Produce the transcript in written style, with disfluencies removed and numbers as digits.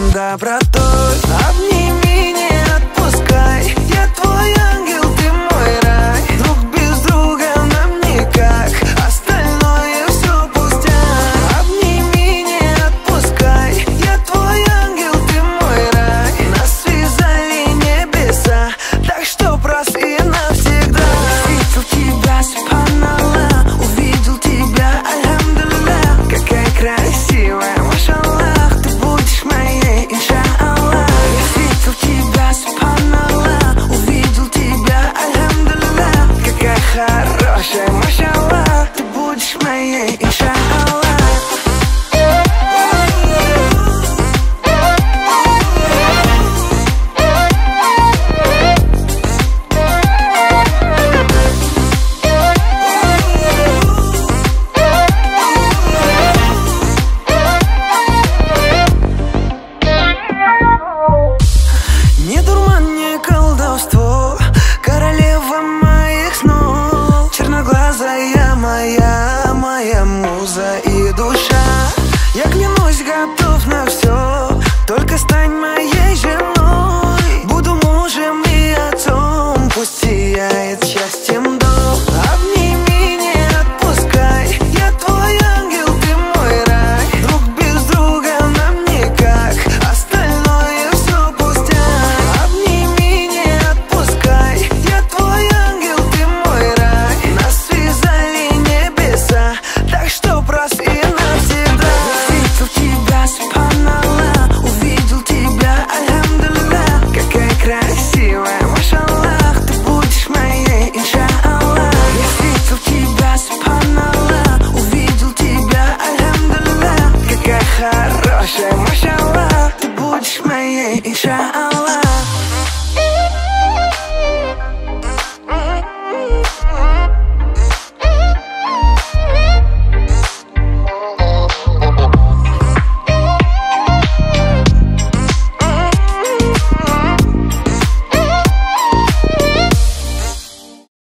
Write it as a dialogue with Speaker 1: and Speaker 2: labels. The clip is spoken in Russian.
Speaker 1: всем добротой. Обними, не отпускай, я твой ангел, ты мой рай. Друг без друга нам никак, остальное все пустяк. Обними, не отпускай, я твой ангел, ты мой рай. Нас связали небеса, так что прости навсегда. Увидел тебя, субханаллах, увидел тебя, альхамдулиллах. Какая красивая, машаллах, ты будешь моей, иншаллах. Я видел тебя, субханаллах, увидел тебя, альхамдулиллах. Какая хорошая, машаллах, ты будешь моей, иншаллах. Не дурман, не колдовство, королева моих снов, черноглазая моя, моя муза и душа. Я клянусь, готов на все, только стань моей женой. Буду мужем и отцом, пусть сияет счастьем дом. Обними, не отпускай, я твой ангел, ты мой рай. Друг без друга нам никак, остальное все пустяк. Обними, не отпускай, я твой ангел, ты мой рай. Нас связали небеса, так что прости навсегда. Увидел тебя, субханаллах, увидел тебя, альхамдулиллах. Какая красивая, машаллах, ты будешь моей, иншаллах. Я видел тебя, субханаллах, увидел тебя, альхамдулиллах. Какая хорошая, машаллах, ты будешь моей, иншаллах.